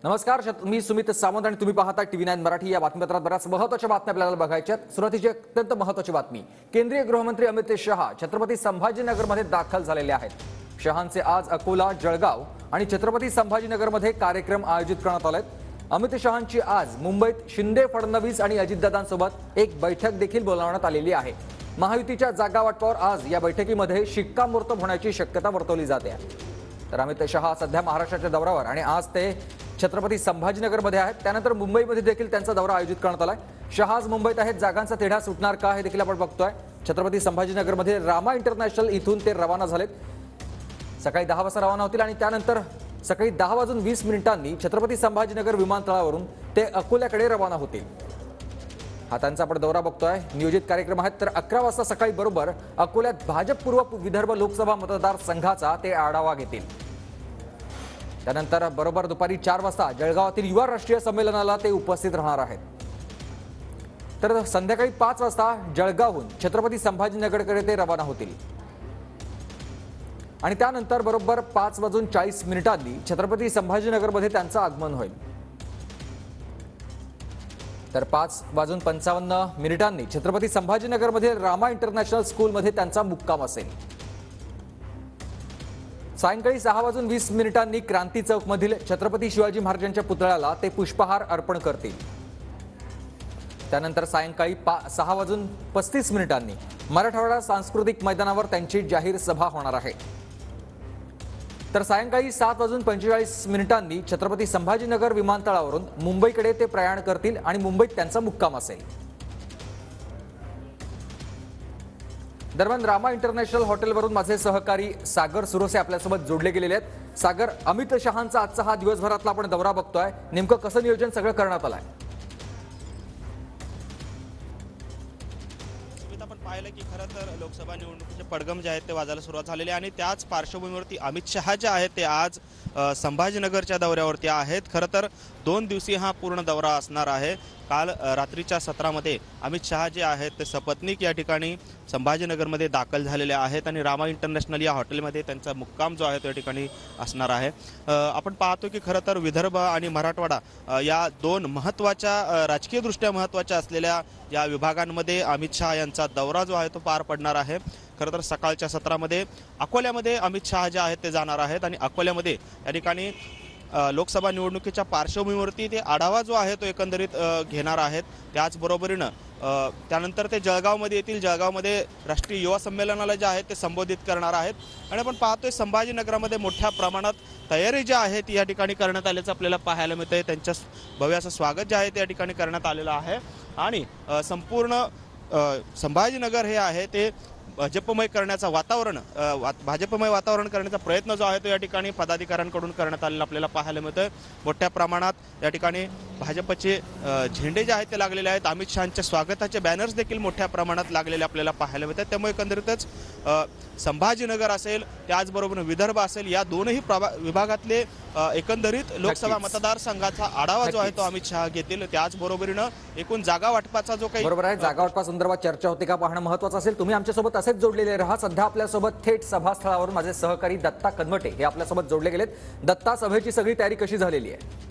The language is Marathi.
नमस्कार, मी सुमित सामंत आणि तुम्ही पाहता TV9 मराठी। या बातमीपत्रात बऱ्याच महत्त्वाच्या बातम्या आपल्याला बघायच्या आहेत। सुरुवातीची अत्यंत महत्त्वाची बातमी, केंद्रीय गृहमंत्री अमित शहा छत्रपती संभाजीनगरमध्ये दाखल झालेले आहेत। शहांचे आज अकोला, जळगाव आणि छत्रपती संभाजीनगरमध्ये कार्यक्रम आयोजित करण्यात आले। अमित शहांची आज मुंबईत शिंदे, फडणवीस आणि अजितदादांसोबत एक बैठक देखील बोलावण्यात आलेली आहे। महायुतीच्या जागा वाटपावर आज या बैठकीमध्ये शिक्कामोर्तब होण्याची शक्यता वर्तवली जाते। तर अमित शहा सध्या महाराष्ट्राच्या दौऱ्यावर आणि आज ते छत्रपती संभाजीनगरमध्ये आहेत। त्यानंतर मुंबईमध्ये देखील त्यांचा दौरा आयोजित करण्यात आलाय। शहा आज मुंबईत आहेत, जागांचा तिढा सुटणार का हे देखील आपण बघतोय। छत्रपती संभाजीनगरमध्ये रामा इंटरनॅशनल इथून ते रवाना झालेत। सकाळी 10 वाजता रवाना होतील आणि त्यानंतर सकाळी 10:20 छत्रपती संभाजीनगर विमानतळावरून ते अकोल्याकडे रवाना होतील। हा त्यांचा आपण दौरा बघतोय। नियोजित कार्यक्रम आहेत। तर 11 वाजता सकाळी बरोबर अकोल्यात भाजप पूर्व विदर्भ लोकसभा मतदारसंघाचा ते आढावा घेतील। त्यानंतर बरोबर दुपारी 4 वाजता जळगावातील युवा राष्ट्रीय संमेलनाला ते उपस्थित राहणार आहेत। तर संध्याकाळी 5 वाजता जळगावहून छत्रपती संभाजीनगरकडे ते रवाना होतील आणि त्यानंतर बरोबर 5:40 छत्रपती संभाजीनगरमध्ये त्यांचं आगमन होईल। तर 5:55 छत्रपती संभाजीनगरमध्ये रामा इंटरनॅशनल स्कूलमध्ये त्यांचा मुक्काम असेल। सायंकाळी 6:20 क्रांती चौकमधील छत्रपती शिवाजी महाराजांच्या पुतळ्याला ते पुष्पहार अर्पण करतील। त्यानंतर सायंकाळी 6:35 मराठवाडा सांस्कृतिक मैदानावर त्यांची जाहीर सभा होणार आहे। तर सायंकाळी 7:45 छत्रपती संभाजीनगर विमानतळावरून मुंबईकडे ते प्रयाण करतील आणि मुंबईत त्यांचा मुक्काम असेल। दरम्यान रामा इंटरनॅशनल हॉटेलवरून माझे सहकारी सागर सुरोसे आपल्यासोबत जोडले गेलेले आहेत। सागर, अमित शहांचा आजचा हा दिवसभरातला आपण दौरा बघतोय, नेमकं कसं नियोजन सगळं करण्यात आलंय? आपण पाहिलं की खरं तर लोकसभा निवडणुकीचे पडगम जे आहेत ते वाजायला सुरुवात झालेली आहे आणि त्याच पार्श्वभूमीवरती अमित शहा जे आहेत ते आज संभाजीनगरच्या दौऱ्यावरती आहेत। खरं तर 2 दिवसीय हा पूर्ण दौरा असणार आहे। काल रात्रीच्या सत्रामध्ये अमित शहा जे आहेत ते सपत्नीक या ठिकाणी संभाजीनगरमध्ये दाखल झालेले आहेत आणि रामा इंटरनॅशनल या हॉटेलमध्ये त्यांचा मुक्काम जो आहे त्या ठिकाणी असणार आहे। आपण पाहतो की खरं तर विदर्भ आणि मराठवाडा या 2 महत्त्वाच्या राजकीयदृष्ट्या महत्त्वाच्या असलेल्या या विभागांमध्ये अमित शहा यांचा दौरा जो आहे तो पार पडणार आहे। खरं तर सकाळच्या सत्रामध्ये अकोल्यामध्ये अमित शहा जे आहेत ते जाणार आहेत आणि अकोल्यामध्ये या ठिकाणी लोकसभा निवडणुकीच्या पार्श्वभूमीवरती ते आढावा जो आहे तो एकंदरीत घेणार आहेत। त्याचबरोबरीनं त्यानंतर ते जळगावमध्ये येतील। जळगावमध्ये राष्ट्रीय युवा संमेलनाला जे आहे ते संबोधित करणार आहेत आणि आपण पाहतोय संभाजीनगरमध्ये मोठ्या प्रमाणात तयारी जी आहे ती या ठिकाणी करण्यात आल्याचं आपल्याला पाहायला मिळतंय। त्यांच्या भव्य असं स्वागत जे आहे ते या ठिकाणी करण्यात आलेलं आहे आणि संपूर्ण संभाजीनगर हे आहे ते भाजपमय करण्याचा भाजपमय वातावरण करण्याचा प्रयत्न जो आहे तो या ठिकाणी पदाधिकाऱ्यांकडून करण्यात आलेला आपल्याला पाहायला मिळतोय। मोठ्या प्रमाणात या ठिकाणी भाजपचे झेंडे जे आहेत ते लागलेले आहेत। अमित शहांच्या स्वागताचे बॅनर्स देखील मोठ्या प्रमाणात लागलेले आपल्याला पाहायला मिळतात। त्यामुळे एकंदरीतच संभाजीनगर असेल त्याचबरोबर विदर्भ असेल या दोनही विभागातले एकंदरीत लोकसभा मतदारसंघाचा आढावा जो आहे तो अमित शहा घेतील। त्याचबरोबरीनं एकूण जागा वाटपाचा जो काही बरोबर आहे, जागा वाटपासंदर्भात चर्चा होते का पाहणं महत्त्वाचं असेल। तुम्ही आमच्यासोबत असेच जोडलेले राहा। सध्या आपल्यासोबत थेट सभास्थळावरून माझे सहकारी दत्ता कनमटे हे आपल्यासोबत जोडले गेलेत। दत्ता, सभेची सगळी तयारी कशी झालेली आहे?